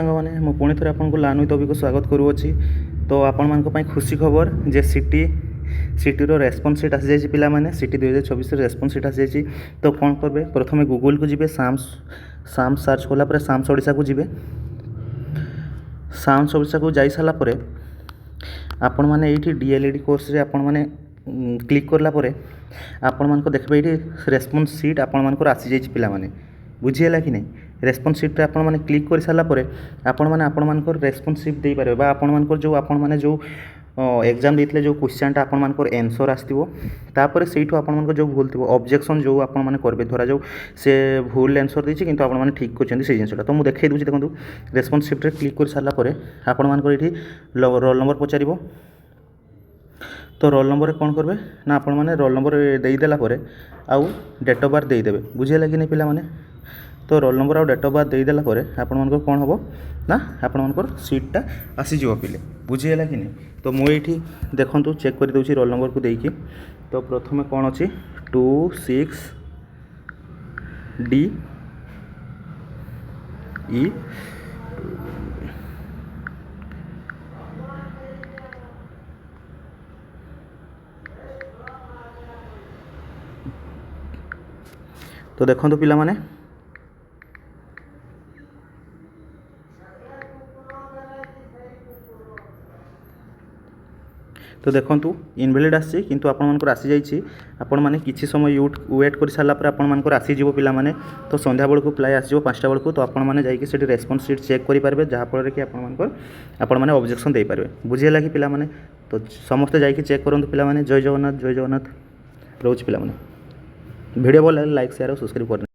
ସାଙ୍ଗମାନେ ମୁଁ ପୁଣି ଥରେ ଆପଣଙ୍କୁ ଲାନୁ ଟପିକକୁ ସ୍ୱାଗତ କରୁଅଛି। ତ ଆପଣମାନଙ୍କ ପାଇଁ ଖୁସି ଖବର ଯେ ସିଟିର ରେସ୍ପନ୍ସ ସିଟ୍ ଆସିଯାଇଛି ପିଲାମାନେ। ସିଟି 2024 ରେସ୍ପନ୍ସ ସିଟ୍ ଆସିଯାଇଛି। ତ କ'ଣ କରିବେ, ପ୍ରଥମେ ଗୁଗୁଲକୁ ଯିବେ, ସାମ୍ସ ସର୍ଚ୍ଚ କଲା ପରେ ସାମ୍ସ ଓଡ଼ିଶାକୁ ଯିବେ। ସାମ୍ସ ଓଡ଼ିଶାକୁ ଯାଇସାରିଲା ପରେ ଆପଣମାନେ ଏଇଠି DLED କୋର୍ସରେ ଆପଣମାନେ କ୍ଲିକ୍ କଲା ପରେ ଆପଣମାନଙ୍କୁ ଦେଖିବେ ଏଇଠି ରେସ୍ପନ୍ସ ସିଟ୍ ଆପଣମାନଙ୍କର ଆସିଯାଇଛି ପିଲାମାନେ। ବୁଝିହେଲା କି ନାହିଁ? ରେସ୍ପନ୍ସ ସିଟ୍ରେ ଆପଣମାନେ କ୍ଲିକ୍ କରିସାରିଲା ପରେ ଆପଣମାନଙ୍କର ରେସ୍ପନ୍ସ ସିଟ୍ ଦେଇପାରିବେ ବା ଆପଣମାନଙ୍କର ଯେଉଁ ଏକ୍ଜାମ୍ ଦେଇଥିଲେ ଯେଉଁ କ୍ୱେଶ୍ଚନ୍ଟା ଆପଣମାନଙ୍କର ଆନ୍ସର୍ ଆସିଥିବ। ତାପରେ ସେଇଠୁ ଆପଣମାନଙ୍କର ଯେଉଁ ଭୁଲ ଥିବ ଅବଜେକ୍ସନ୍ ଯେଉଁ ଆପଣମାନେ କରିବେ, ଧରାଯାଉ ସେ ଭୁଲ ଆନ୍ସର୍ ଦେଇଛି କିନ୍ତୁ ଆପଣମାନେ ଠିକ୍ କରିଛନ୍ତି ସେଇ ଜିନିଷଟା। ତ ମୁଁ ଦେଖାଇ ଦେଉଛି, ଦେଖନ୍ତୁ ରେସ୍ପନ୍ସ ସିଟ୍ରେ କ୍ଲିକ୍ କରିସାରିଲା ପରେ ଆପଣମାନଙ୍କର ଏଇଠି ରୋଲ୍ ନମ୍ବର ପଚାରିବ। ତ ରୋଲ୍ ନମ୍ବରରେ କ'ଣ କରିବେ ନା ଆପଣମାନେ ରୋଲ୍ ନମ୍ବର ଦେଇଦେଲା ପରେ ଆଉ ଡେଟ୍ ଅଫ୍ ବାର୍ଥ ଦେଇଦେବେ। ବୁଝିହେଲା କି ନାହିଁ ପିଲାମାନେ? ତ ରୋଲ୍ ନମ୍ବର ଆଉ ଡେଟ୍ ଅଫ୍ ବାର୍ଥ ଦେଇଦେଲା ପରେ ଆପଣମାନଙ୍କର କ'ଣ ହେବ ନା ଆପଣମାନଙ୍କର ସିଟ୍ଟା ଆସିଯିବ ପିଲେ। ବୁଝିହେଲା କି ନାହିଁ? ତ ମୁଁ ଏଇଠି ଦେଖନ୍ତୁ ଚେକ୍ କରିଦେଉଛି ରୋଲ୍ ନମ୍ବରକୁ ଦେଇକି। ତ ପ୍ରଥମେ କ'ଣ ଅଛି 26DE। ତ ଦେଖନ୍ତୁ ପିଲାମାନେ, ତ ଦେଖନ୍ତୁ ଇନଭ୍ୟାଲିଡ୍ ଆସିଛି କିନ୍ତୁ ଆପଣମାନଙ୍କର ଆସିଯାଇଛି। ଆପଣମାନେ କିଛି ସମୟ ୱେଟ୍ କରିସାରିଲା ପରେ ଆପଣମାନଙ୍କର ଆସିଯିବ ପିଲାମାନେ। ତ ସନ୍ଧ୍ୟା ବେଳକୁ ପ୍ରାୟ ଆସିଯିବ 5ଟା ବେଳକୁ। ତ ଆପଣମାନେ ଯାଇକି ସେଠି ରେସ୍ପନ୍ସ ସିଟ୍ ଚେକ୍ କରିପାରିବେ, ଯାହାଫଳରେ କି ଆପଣମାନେ ଅବଜେକ୍ସନ୍ ଦେଇପାରିବେ। ବୁଝିହେଲା କି ପିଲାମାନେ? ତ ସମସ୍ତେ ଯାଇକି ଚେକ୍ କରନ୍ତୁ ପିଲାମାନେ। ଜୟ ଜଗନ୍ନାଥ, ଜୟ ଜଗନ୍ନାଥ। ରହୁଛି ପିଲାମାନେ। ଭିଡ଼ିଓ ଭଲ ଲାଗିଲେ ଲାଇକ୍, ସେୟାର ଆଉ ସବସ୍କ୍ରାଇବ୍ କରିନେବେ।